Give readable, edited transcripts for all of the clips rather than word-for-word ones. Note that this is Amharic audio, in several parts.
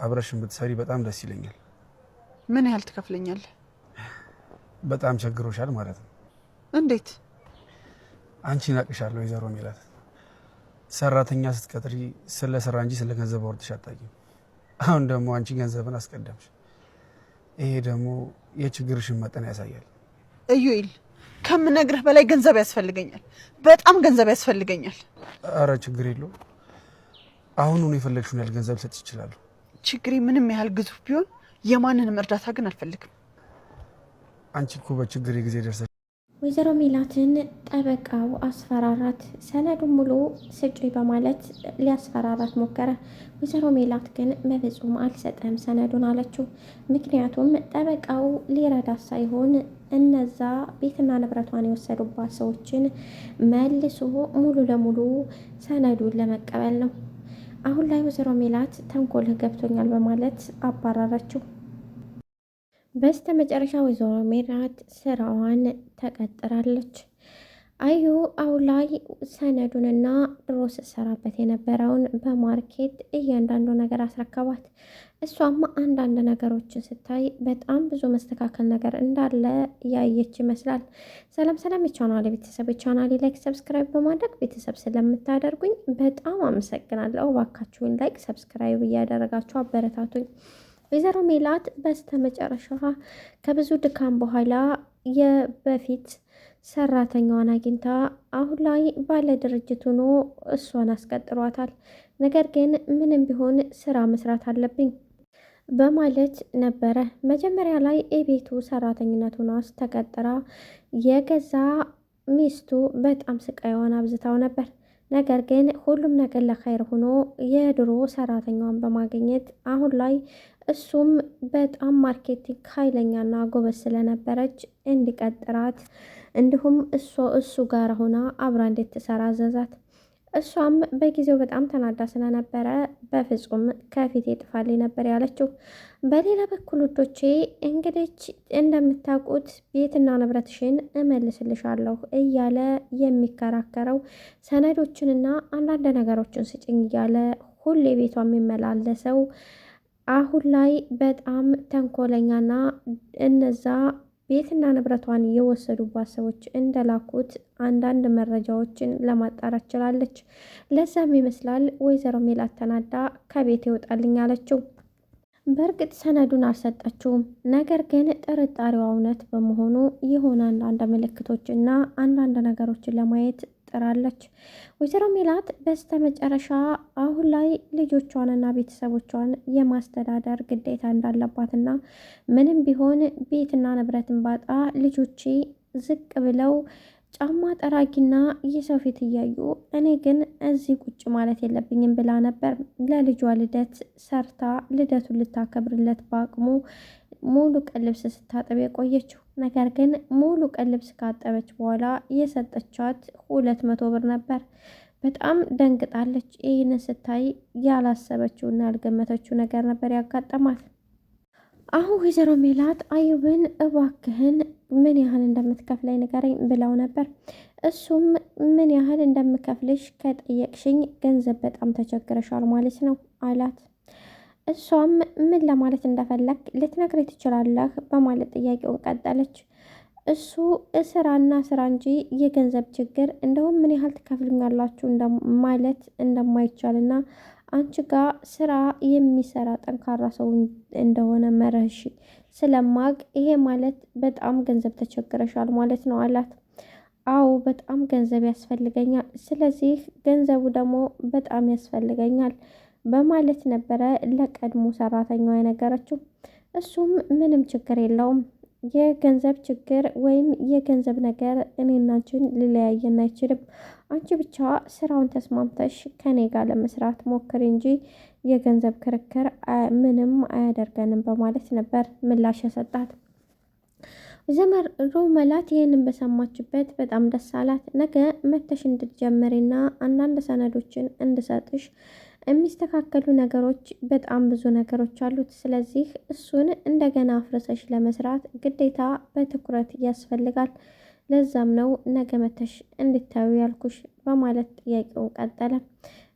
አብረሽን ብትሰሪ በጣም ደስ ይለኛል። ምን ያህል ትከፍለኛለህ? በጣም ቸግሮሻል ማለት ነው። እንዴት? አንቺን አቅሻለሁ ወይዘሮ ሜላት። ሰራተኛ ስትቀጥሪ ስለ ስራ እንጂ ስለ ገንዘብ አውርተሽ አታውቂም። አሁን ደግሞ አንቺ ገንዘብን አስቀደምሽ። ይሄ ደግሞ የችግርሽን መጠን ያሳያል። እዩኤል፣ ከምነግርህ በላይ ገንዘብ ያስፈልገኛል። በጣም ገንዘብ ያስፈልገኛል። አረ ችግር የለውም። አሁኑን የፈለግሽውን ያህል ገንዘብ ልሰጥሽ እችላለሁ። ችግሬ ምንም ያህል ግዙፍ ቢሆን የማንንም እርዳታ ግን አልፈልግም። አንቺ እኮ በችግሬ ጊዜ ደርሰሽ። ወይዘሮ ሜላትን ጠበቃው አስፈራራት። ሰነዱን ሙሉ ስጪ በማለት ሊያስፈራራት ሞከረ። ወይዘሮ ሜላት ግን በፍጹም አልሰጠም ሰነዱን አለችው። ምክንያቱም ጠበቃው ሊረዳት ሳይሆን እነዛ ቤትና ንብረቷን የወሰዱባት ሰዎችን መልሶ ሙሉ ለሙሉ ሰነዱን ለመቀበል ነው። አሁን ላይ ወይዘሮ ሜላት ተንኮልህ ገብቶኛል በማለት አባረረችው። በስተ መጨረሻ ወይዘሮ ሜላት ስራዋን ተቀጥራለች። አዩ አሁን ላይ ሰነዱንና ድሮ ስትሰራበት የነበረውን በማርኬት እያንዳንዱ ነገር አስረከባት። እሷም አንዳንድ ነገሮችን ስታይ በጣም ብዙ መስተካከል ነገር እንዳለ ያየች ይመስላል። ሰላም ሰላም የቻናሌ ቤተሰብ፣ የቻናሌ ላይክ ሰብስክራይብ በማድረግ ቤተሰብ ስለምታደርጉኝ በጣም አመሰግናለሁ። እባካችሁን ላይክ ሰብስክራይብ እያደረጋችሁ አበረታቱኝ። ወይዘሮ ሜላት በስተ መጨረሻ ከብዙ ድካም በኋላ የበፊት ሰራተኛዋን አግኝታ አሁን ላይ ባለ ድርጅት ሆኖ እሷን አስቀጥሯታል። ነገር ግን ምንም ቢሆን ስራ መስራት አለብኝ በማለት ነበረ መጀመሪያ ላይ የቤቱ ሰራተኝነት ሆና ተቀጥራ የገዛ ሚስቱ በጣም ስቃይዋን አብዝታው ነበር። ነገር ግን ሁሉም ነገር ለኸይር ሆኖ የድሮ ሰራተኛዋን በማግኘት አሁን ላይ እሱም በጣም ማርኬቲንግ ኃይለኛና ጎበዝ ስለነበረች እንዲቀጥራት እንዲሁም እሱ ጋር ሆና አብራ እንድትሰራ አዘዛት። እሷም በጊዜው በጣም ተናዳ ስለነበረ በፍጹም ከፊቴ ጥፋልኝ ነበር ያለችው። በሌላ በኩል ውዶቼ እንግዲህ እንደምታውቁት ቤትና ንብረትሽን እመልስልሻለሁ እያለ የሚከራከረው ሰነዶችንና አንዳንድ ነገሮችን ስጭኝ እያለ ሁሌ ቤቷ የሚመላለሰው አሁን ላይ በጣም ተንኮለኛና እነዛ ቤትና ንብረቷን የወሰዱባት ሰዎች እንደላኩት አንዳንድ መረጃዎችን ለማጣራት ችላለች። ለዛም ይመስላል ወይዘሮ ሜላት ተናዳ ከቤት ይወጣልኝ አለችው። በእርግጥ ሰነዱን አልሰጠችውም። ነገር ግን ጥርጣሬዋ እውነት በመሆኑ የሆነ አንዳንድ ምልክቶችና አንዳንድ ነገሮችን ለማየት ጥራለች። ወይዘሮ ሜላት በስተመጨረሻ አሁን ላይ ልጆቿንና ቤተሰቦቿን የማስተዳደር ግዴታ እንዳለባትና ምንም ቢሆን ቤትና ንብረትን ባጣ ልጆቼ ዝቅ ብለው ጫማ ጠራጊና የሰው ፊት እያዩ እኔ ግን እዚህ ቁጭ ማለት የለብኝም ብላ ነበር ለልጇ ልደት ሰርታ ልደቱን ልታከብርለት በአቅሙ ሙሉ ቀን ልብስ ስታጠብ የቆየችው። ነገር ግን ሙሉ ቀን ልብስ ካጠበች በኋላ የሰጠቻት 200 ብር ነበር። በጣም ደንግጣለች። ይህንን ስታይ ያላሰበችውና ያልገመተችው ነገር ነበር ያጋጠማት። አሁን ወይዘሮ ሜላት አዩብን እባክህን ምን ያህል እንደምትከፍለኝ ንገረኝ ብለው ነበር። እሱም ምን ያህል እንደምከፍልሽ ከጠየቅሽኝ ገንዘብ በጣም ተቸግረሻል ማለት ነው አላት። እሷም ምን ለማለት እንደፈለግ ልትነግረኝ ትችላለህ በማለት ጥያቄውን ቀጠለች። እሱ ስራና ስራ እንጂ የገንዘብ ችግር እንደውም ምን ያህል ትከፍሉኛላችሁ ማለት እንደማይቻልና አንቺ ጋር ስራ የሚሰራ ጠንካራ ሰው እንደሆነ መረሽ ስለማቅ ይሄ ማለት በጣም ገንዘብ ተቸግረሻል ማለት ነው አላት። አዎ በጣም ገንዘብ ያስፈልገኛል፣ ስለዚህ ገንዘቡ ደግሞ በጣም ያስፈልገኛል በማለት ነበረ ለቀድሞ ሰራተኛዋ የነገረችው። እሱም ምንም ችግር የለውም የገንዘብ ችግር ወይም የገንዘብ ነገር እኔና አንቺን ሊለያየን አይችልም። አንቺ ብቻ ስራውን ተስማምተሽ ከኔ ጋር ለመስራት ሞክሪ እንጂ የገንዘብ ክርክር ምንም አያደርገንም በማለት ነበር ምላሽ የሰጣት። ወይዘሮ ሜላት ይህንን በሰማችበት በጣም ደስ አላት። ነገ መተሽ እንድትጀምሪና አንዳንድ ሰነዶችን እንድሰጥሽ የሚስተካከሉ ነገሮች በጣም ብዙ ነገሮች አሉት። ስለዚህ እሱን እንደገና አፍርሰሽ ለመስራት ግዴታ በትኩረት ያስፈልጋል። ለዛም ነው ነገ መተሽ እንድታዩ ያልኩሽ በማለት ጥያቄውን ቀጠለ።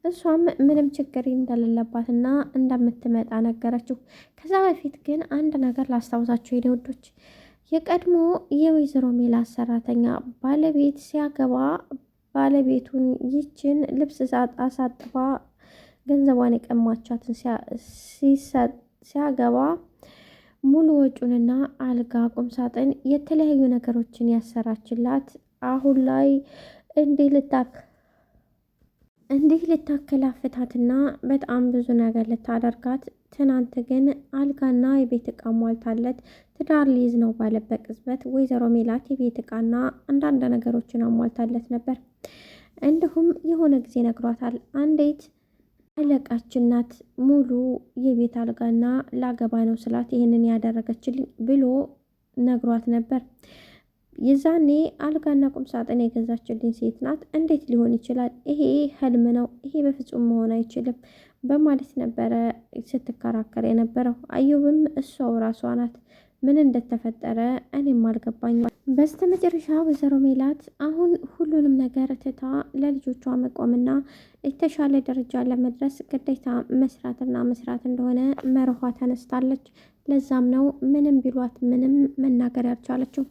እሷም ምንም ችግር እንደሌለባትና እንደምትመጣ ነገረችው። ከዛ በፊት ግን አንድ ነገር ላስታውሳቸው የኔ ውዶች፣ የቀድሞ የወይዘሮ ሜላት ሰራተኛ ባለቤት ሲያገባ ባለቤቱን ይችን ልብስ አሳጥባ ገንዘቧን የቀማቻትን ሲያገባ ሙሉ ወጪውንና አልጋ፣ ቁምሳጥን፣ የተለያዩ ነገሮችን ያሰራችላት አሁን ላይ እንዲህ ልታከላፍታትና በጣም ብዙ ነገር ልታደርጋት፣ ትናንት ግን አልጋና የቤት ዕቃ ሟልታለት ትዳር ሊይዝ ነው ባለበት ቅጽበት ወይዘሮ ሜላት የቤት ዕቃና አንዳንድ ነገሮችን አሟልታለት ነበር። እንዲሁም የሆነ ጊዜ ነግሯታል። አንዴት አለቃችን ናት ሙሉ የቤት አልጋና ላገባ ነው ስላት ይህንን ያደረገችልኝ ብሎ ነግሯት ነበር። የዛኔ አልጋና ቁም ሳጥን የገዛችልኝ ሴት ናት፣ እንዴት ሊሆን ይችላል? ይሄ ህልም ነው፣ ይሄ በፍጹም መሆን አይችልም በማለት ነበረ ስትከራከር የነበረው። አዩብም እሷው ራሷ ናት፣ ምን እንደተፈጠረ እኔም አልገባኝ። በስተ መጨረሻ ወይዘሮ ሜላት አሁን ሁሉንም ነገር ትታ ለልጆቿ መቆምና የተሻለ ደረጃ ለመድረስ ግዴታ መስራትና መስራት እንደሆነ መርኋ ተነስታለች። ለዛም ነው ምንም ቢሏት ምንም መናገር ያልቻለችው።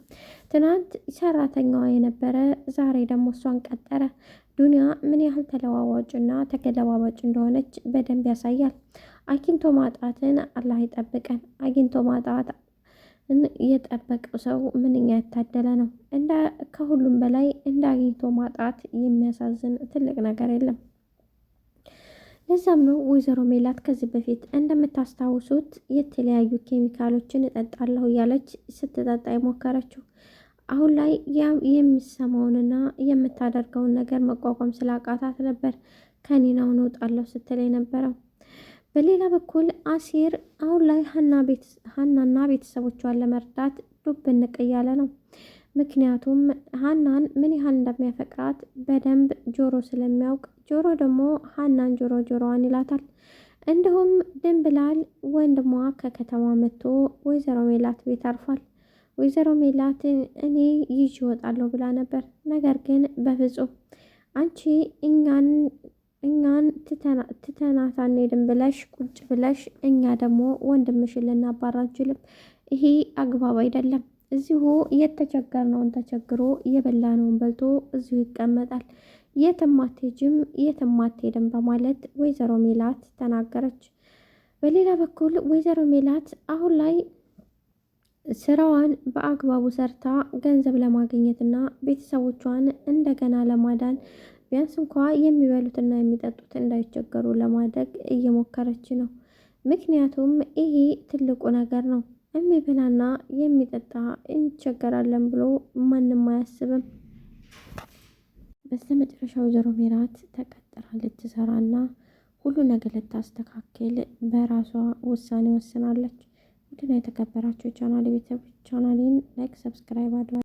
ትናንት ሰራተኛዋ የነበረ ዛሬ ደግሞ እሷን ቀጠረ። ዱንያ ምን ያህል ተለዋዋጭና ተገለባባጭ እንደሆነች በደንብ ያሳያል። አግኝቶ ማጣትን አላህ ይጠብቀን። አግኝቶ ማጣት የጠበቀው ሰው ምንኛ የታደለ ነው። ከሁሉም በላይ እንደ አግኝቶ ማጣት የሚያሳዝን ትልቅ ነገር የለም። ለዛም ነው ወይዘሮ ሜላት ከዚህ በፊት እንደምታስታውሱት የተለያዩ ኬሚካሎችን እጠጣለሁ እያለች ስትጠጣ የሞከረችው። አሁን ላይ የሚሰማውንና የምታደርገውን ነገር መቋቋም ስላቃታት ነበር ከኒናውን እወጣለሁ ስትል የነበረው። በሌላ በኩል አሲር አሁን ላይ ሀናና ቤተሰቦቿን ለመርዳት ዱብ ንቅ እያለ ነው። ምክንያቱም ሀናን ምን ያህል እንደሚያፈቅራት በደንብ ጆሮ ስለሚያውቅ፣ ጆሮ ደግሞ ሀናን ጆሮዋን ይላታል። እንዲሁም ድንብላል ወንድሟ ከከተማ መጥቶ ወይዘሮ ሜላት ቤት አርፏል። ወይዘሮ ሜላትን እኔ ይዤ እወጣለሁ ብላ ነበር። ነገር ግን በፍጹም አንቺ እኛን ትተናት አንሄድም ብለሽ ቁጭ ብለሽ እኛ ደግሞ ወንድምሽን ልናባራ አንችልም። ይሄ አግባብ አይደለም። እዚሁ የተቸገርነውን ተቸግሮ የበላነውን በልቶ እዚሁ ይቀመጣል። የትም አትሄጂም፣ የትም አትሄድም በማለት ወይዘሮ ሜላት ተናገረች። በሌላ በኩል ወይዘሮ ሜላት አሁን ላይ ስራዋን በአግባቡ ሰርታ ገንዘብ ለማግኘትና ቤተሰቦቿን እንደገና ለማዳን ቢያንስ እንኳ የሚበሉትና የሚጠጡት እንዳይቸገሩ ለማድረግ እየሞከረች ነው። ምክንያቱም ይሄ ትልቁ ነገር ነው። የሚበላና የሚጠጣ እንቸገራለን ብሎ ማንም አያስብም። በስተ መጨረሻ ወይዘሮ ሜላት ተቀጥራ ልትሰራና ሁሉ ነገር ልታስተካክል በራሷ ውሳኔ ወስናለች። ውድና የተከበራችሁ ቻናል ቤተሰቦች ቻናሌን ላይክ፣ ሰብስክራይብ አድርጉ።